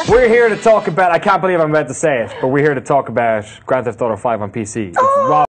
We're here to talk about, I can't believe I'm about to say it, but we're here to talk about Grand Theft Auto 5 on PC. It's Rob.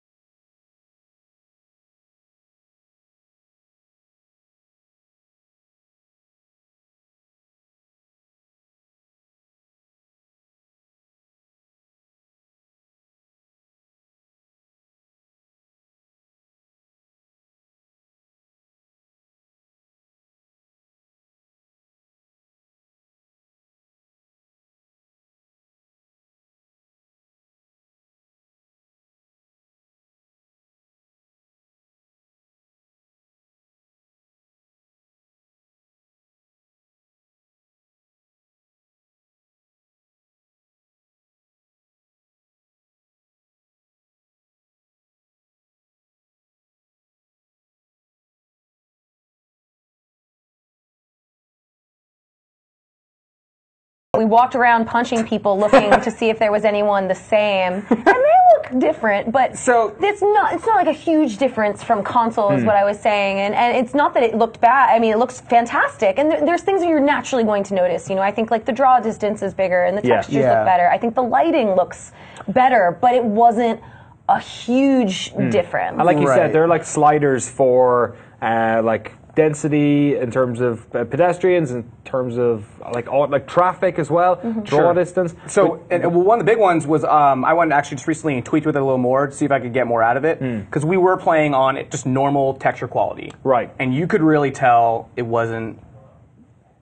We walked around punching people, looking to see if there was anyone the same, and they look different. But so it's not like a huge difference from console, is what I was saying. And it's not that it looked bad. I mean, it looks fantastic. And there's things that you're naturally going to notice. You know, I think like the draw distance is bigger, and the textures look better. I think the lighting looks better, but it wasn't a huge difference. And like you said, they're like sliders for like density in terms of pedestrians, in terms of like traffic as well, draw distance. So one of the big ones was I went actually just recently and tweaked with it a little more to see if I could get more out of it, because we were playing on just normal texture quality, and you could really tell it wasn't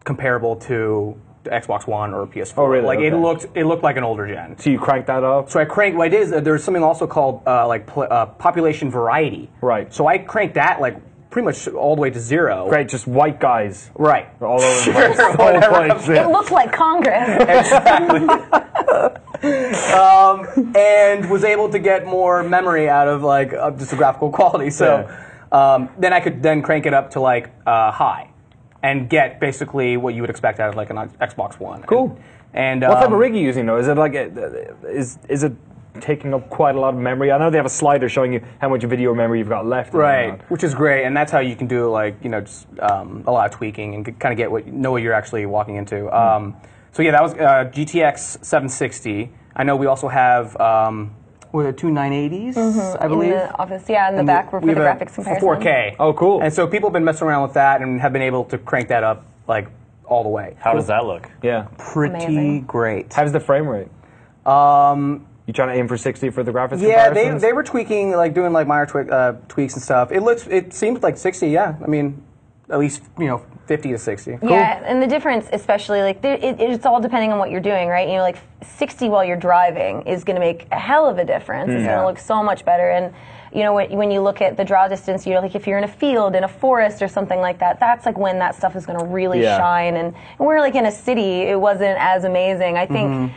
comparable to the Xbox One or PS4. Oh, really? Like it looked like an older gen. So you cranked that up? So I cranked. What it is, there's something also called population variety. Right. So I cranked that like pretty much all the way to 0. Great, just white guys. Right. All over the place. Whole place. It looked like Congress. Exactly. And was able to get more memory out of like just the graphical quality. So then I could then crank it up to like high and get basically what you would expect out of like an Xbox One. Cool. And what type of rig are you using though? Is it like is it taking up quite a lot of memory? I know they have a slider showing you how much video memory you've got left. Right, which is great, and that's how you can do like just a lot of tweaking and kind of know what you're actually walking into. So yeah, that was GTX 760. I know we also have what are the two 980s, I believe. In the office, in the back for the graphics comparison. For 4K. Oh, cool. And so people have been messing around with that and have been able to crank that up like all the way. How does that look? Yeah. Pretty great. How's the frame rate? You trying to aim for 60 for the graphics? Yeah, they were tweaking, like doing like minor tweaks and stuff. It seemed like 60. Yeah, I mean, at least 50 to 60. Cool. Yeah, and the difference, especially like it's all depending on what you're doing, right? You know, like 60 while you're driving is going to make a hell of a difference. It's going to look so much better. And you know, when you look at the draw distance, like if you're in a field, in a forest or something like that, that's like when that stuff is going to really shine. And we're like in a city, it wasn't as amazing. I think.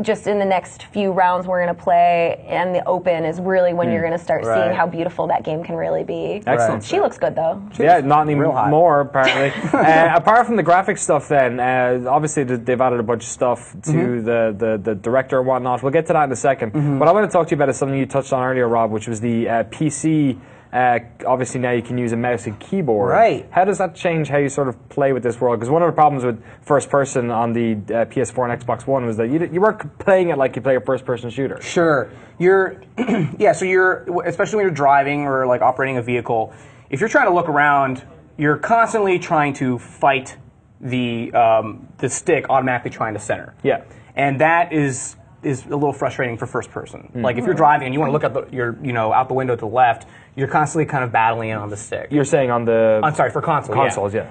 Just in the next few rounds we're going to play, and the open is really when you're going to start seeing how beautiful that game can really be. Excellent. She looks good though. Not anymore apparently. Apart from the graphics stuff then, obviously they've added a bunch of stuff to the director and whatnot. We'll get to that in a second. What I want to talk to you about is something you touched on earlier, Rob, which was the PC. Obviously now you can use a mouse and keyboard. Right. How does that change how you sort of play with this world? Because one of the problems with first person on the PS4 and Xbox One was that you weren't playing it like you play a first person shooter. Sure. You're, so you're, especially when you're driving or like operating a vehicle, if you're trying to look around, you're constantly trying to fight the stick automatically trying to center. Yeah. And that is a little frustrating for first person. Like if you're driving and you want to look at out the window to the left, you're constantly kind of battling it on the stick. You're saying on the... I'm sorry, for console. Consoles, yeah.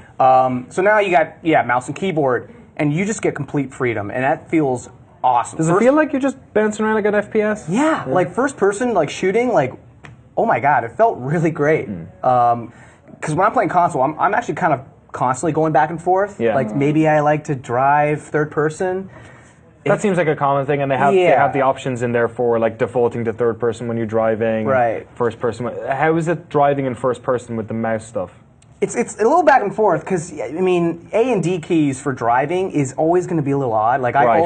So now you got mouse and keyboard, and you just get complete freedom, and that feels awesome. Does it feel like you're just bouncing around like an FPS? Yeah, like first person, like shooting, like oh my god, it felt really great. Because when I'm playing console, I'm actually kind of constantly going back and forth. Yeah. Like maybe I like to drive third person. That seems like a common thing, and they have the options in there for like defaulting to third person when you're driving. Right. First person. How is it driving in first person with the mouse stuff? It's a little back and forth because I mean A and D keys for driving is always going to be a little odd. Like I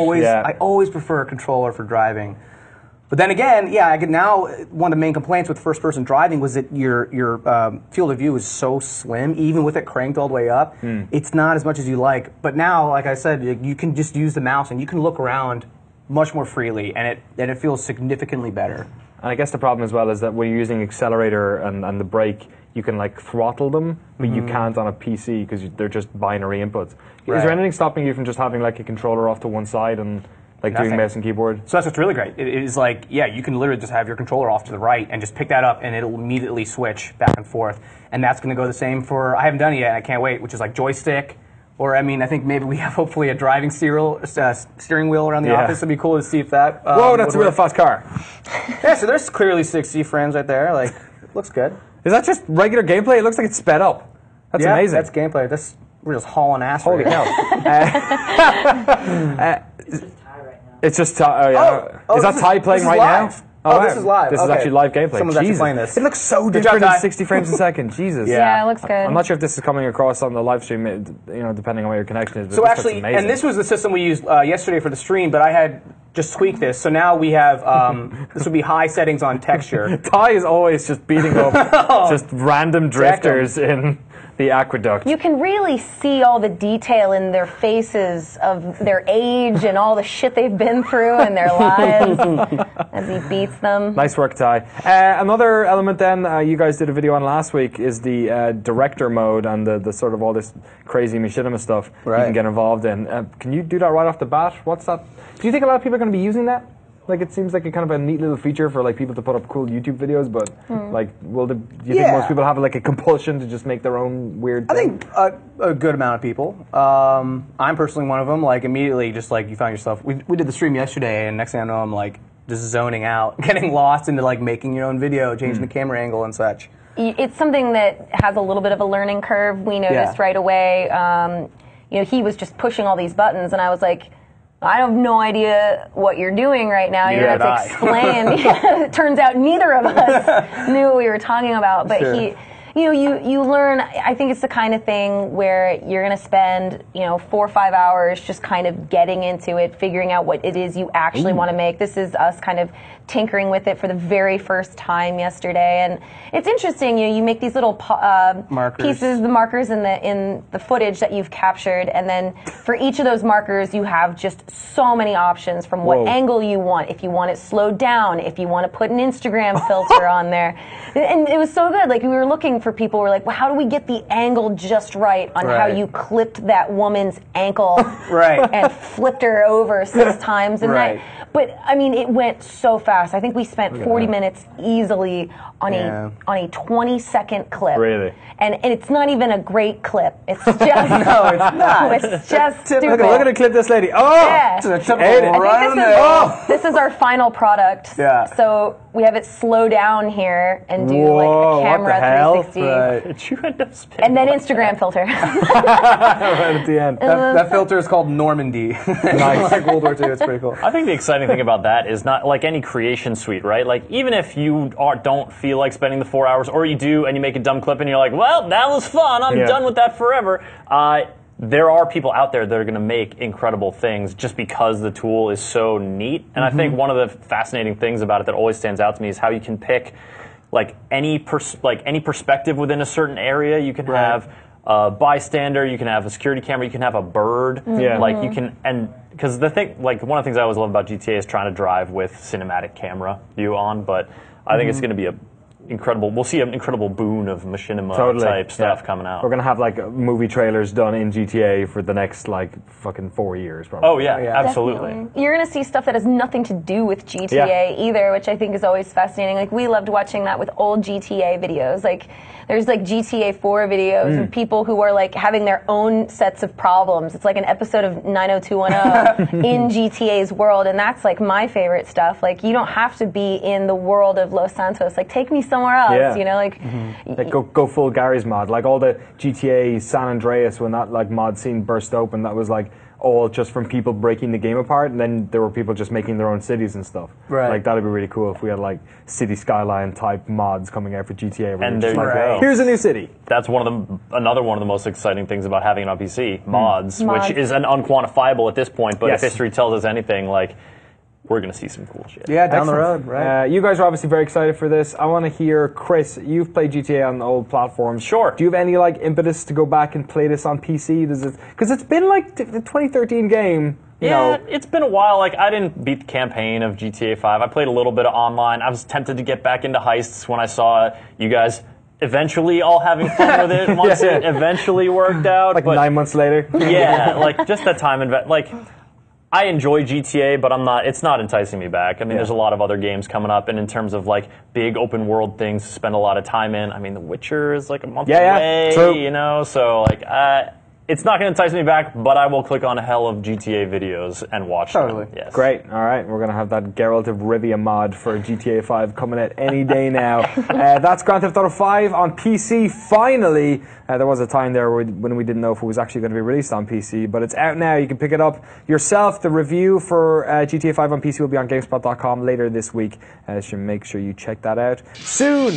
always prefer a controller for driving. But then again, yeah, I could now, one of the main complaints with first-person driving was that your field of view is so slim, even with it cranked all the way up. It's not as much as you like. But now, like I said, you can just use the mouse and you can look around much more freely, and it feels significantly better. And I guess the problem as well is that when you're using accelerator and the brake, you can like throttle them, but you can't on a PC because they're just binary inputs. Right. Is there anything stopping you from just having like a controller off to one side and like doing mouse and keyboard? So that's what's really great. It is like, yeah, you can literally just have your controller off to the right and just pick that up and it'll immediately switch back and forth. And that's going to go the same for, I haven't done it yet and I can't wait, which is like joystick. Or, I mean, I think maybe we have hopefully a driving steering wheel around the office. It'd be cool to see if that Whoa, that's a real fast car. Yeah, so there's clearly 60 frames right there. Like, it looks good. Is that just regular gameplay? It looks like it's sped up. That's amazing. That's gameplay. We're just hauling ass. Holy hell. It's just Ty. Is that Ty playing right now? Oh, this is live. This is actually live gameplay. Someone's actually playing this. It looks so different than 60 frames a second. Jesus. Yeah, it looks good. I'm not sure if this is coming across on the live stream, depending on where your connection is. But so this actually, looks amazing. and this was the system we used yesterday for the stream, but I had just tweaked this. So now we have, this would be high settings on texture. Ty is always just beating up just random drifters in the aqueduct. You can really see all the detail in their faces of their age and all the shit they've been through in their lives as he beats them. Nice work, Ty. Another element then you guys did a video on last week is the director mode and the sort of all this crazy machinima stuff you can get involved in. Can you do that right off the bat? What's that? Do you think a lot of people are going to be using that? Like, it seems like a kind of a neat little feature for like people to put up cool YouTube videos, but like, do you think most people have like a compulsion to just make their own weird thing? I think a good amount of people. I'm personally one of them. Like, immediately, just like you found yourself. We did the stream yesterday, and next thing I know, I'm like just zoning out, getting lost into like making your own video, changing the camera angle and such. It's something that has a little bit of a learning curve. We noticed right away. He was just pushing all these buttons, and I was like, I have no idea what you're doing right now. You're going to have to explain. It turns out neither of us knew what we were talking about. But you learn. I think it's the kind of thing where you're going to spend 4 or 5 hours just kind of getting into it, figuring out what it is you actually want to make. This is us kind of tinkering with it for the very first time yesterday, and it's interesting. You make these little pieces, the markers in the footage that you've captured, and then for each of those markers, you have just so many options from what angle you want. If you want it slowed down, if you want to put an Instagram filter on there, and it was so good. Like, we were looking for people who were like, well, how do we get the angle just right on how you clipped that woman's ankle and flipped her over 6 times, and but I mean, it went so fast. I think we spent 40 minutes easily on a 20-second clip. Really? And it's not even a great clip. It's just no, it's not. It's just stupid. Look at the clip, this lady. Oh, yeah. This is our final product. Yeah. So we have it slow down here and do like a camera 360. Did you end up spinning? And then Instagram filter. Right at the end. That filter is called Normandy. Like World War II. It's pretty cool. I think the exciting thing about that is not like any creation suite, right? Like, even if you don't feel like spending the 4 hours, or you do and you make a dumb clip and you're like, well, that was fun, I'm done with that forever. There are people out there that are going to make incredible things just because the tool is so neat. And I think one of the fascinating things about it that always stands out to me is how you can pick like any perspective within a certain area. You can have a bystander, you can have a security camera, you can have a bird. Like, you can, and because one of the things I always love about GTA is trying to drive with cinematic camera view on, but I think it's going to be we'll see an incredible boon of machinima type stuff coming out. We're going to have like movie trailers done in GTA for the next like fucking 4 years probably. Oh yeah, absolutely. Definitely. You're going to see stuff that has nothing to do with GTA either, which I think is always fascinating. Like, we loved watching that with old GTA videos. Like, there's like GTA 4 videos of people who are like having their own sets of problems. It's like an episode of 90210 in GTA's world, and that's like my favorite stuff. Like, you don't have to be in the world of Los Santos. Like, take me somewhere else, like go full Gary's mod. Like, all the GTA San Andreas, when that like mod scene burst open, that was like all just from people breaking the game apart, and then there were people just making their own cities and stuff. Like, that'd be really cool if we had like city skyline type mods coming out for GTA. And there you go. Here's a new city. That's another one of the most exciting things about having it on PC, mods, which is an unquantifiable at this point, but if history tells us anything, like, we're going to see some cool shit. Yeah, down the road, right? You guys are obviously very excited for this. I want to hear, Chris, you've played GTA on the old platforms. Sure. Do you have any like impetus to go back and play this on PC? Because it's been like the 2013 game. Yeah, it's been a while. Like, I didn't beat the campaign of GTA 5. I played a little bit of online. I was tempted to get back into heists when I saw you guys eventually all having fun with it once it eventually worked out. Like 9 months later. Yeah, like just that time. Like, I enjoy GTA, but it's not enticing me back. I mean, there's a lot of other games coming up, and in terms of like big open world things to spend a lot of time in, I mean, The Witcher is like a month away, true. you know, so like, it's not going to entice me back, but I will click on a hell of GTA videos and watch them. Yes. Great. All right. We're going to have that Geralt of Rivia mod for GTA 5 coming out any day now. That's Grand Theft Auto 5 on PC, finally. There was a time there when we didn't know if it was actually going to be released on PC, but it's out now. You can pick it up yourself. The review for GTA 5 on PC will be on GameSpot.com later this week. So make sure you check that out soon.